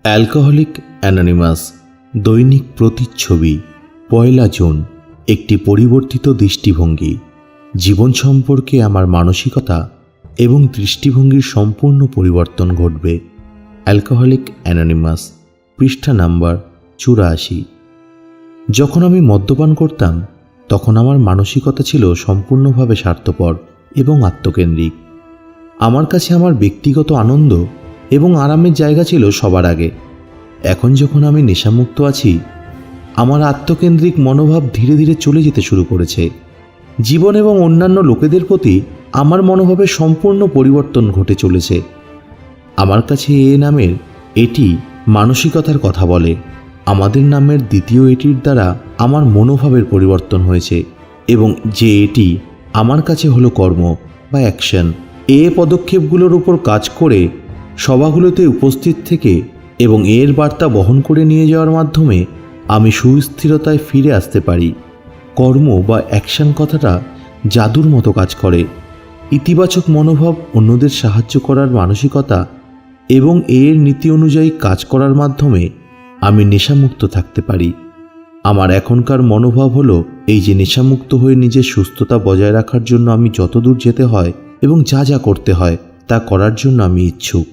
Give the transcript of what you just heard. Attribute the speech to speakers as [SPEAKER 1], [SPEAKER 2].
[SPEAKER 1] Alcoholic anonymous দৈনিক প্রতিচ্ছবি ১লা জুন। একটি পরিবর্তিত দৃষ্টিভঙ্গি। জীবন সম্পর্কে আমার মানসিকতা এবং দৃষ্টিভঙ্গির সম্পূর্ণ পরিবর্তন ঘটবে। অ্যালকোহলিক অ্যানোনিমাস, পৃষ্ঠা নাম্বার ৮৪। যখন আমি মদ্যপান করতাম তখন আমার মানসিকতা ছিল সম্পূর্ণভাবে স্বার্থপর এবং আত্মকেন্দ্রিক। আমার কাছে আমার ব্যক্তিগত আনন্দ এবং আরামের জায়গা ছিল সবার আগে। এখন যখন আমি নেশামুক্ত আছি, আমার আত্মকেন্দ্রিক মনোভাব ধীরে ধীরে চলে যেতে শুরু করেছে। জীবন এবং অন্যান্য লোকেদের প্রতি আমার মনোভাবের সম্পূর্ণ পরিবর্তন ঘটে চলেছে। আমার কাছে এ নামের এটি মানসিকতার কথা বলে। আমাদের নামের দ্বিতীয় এটির দ্বারা আমার মনোভাবের পরিবর্তন হয়েছে এবং যে এটি আমার কাছে হলো কর্ম বা অ্যাকশন। এ পদক্ষেপগুলোর উপর কাজ করে সভাগুলোতে উপস্থিত থেকে এবং এর বার্তা বহন করে নিয়ে যাওয়ার মাধ্যমে আমি সুস্থিরতায় ফিরে আসতে পারি। কর্ম বা অ্যাকশন কথাটা জাদুর মতো কাজ করে। ইতিবাচক মনোভাব, অন্যদের সাহায্য করার মানসিকতা এবং এর নীতি অনুযায়ী কাজ করার মাধ্যমে আমি নেশামুক্ত থাকতে পারি। আমার এখনকার মনোভাব হলো এই যে নেশামুক্ত হয়ে নিজের সুস্থতা বজায় রাখার জন্য আমি যতদূর যেতে হয় এবং যা যা করতে হয় তা করার জন্য আমি ইচ্ছুক।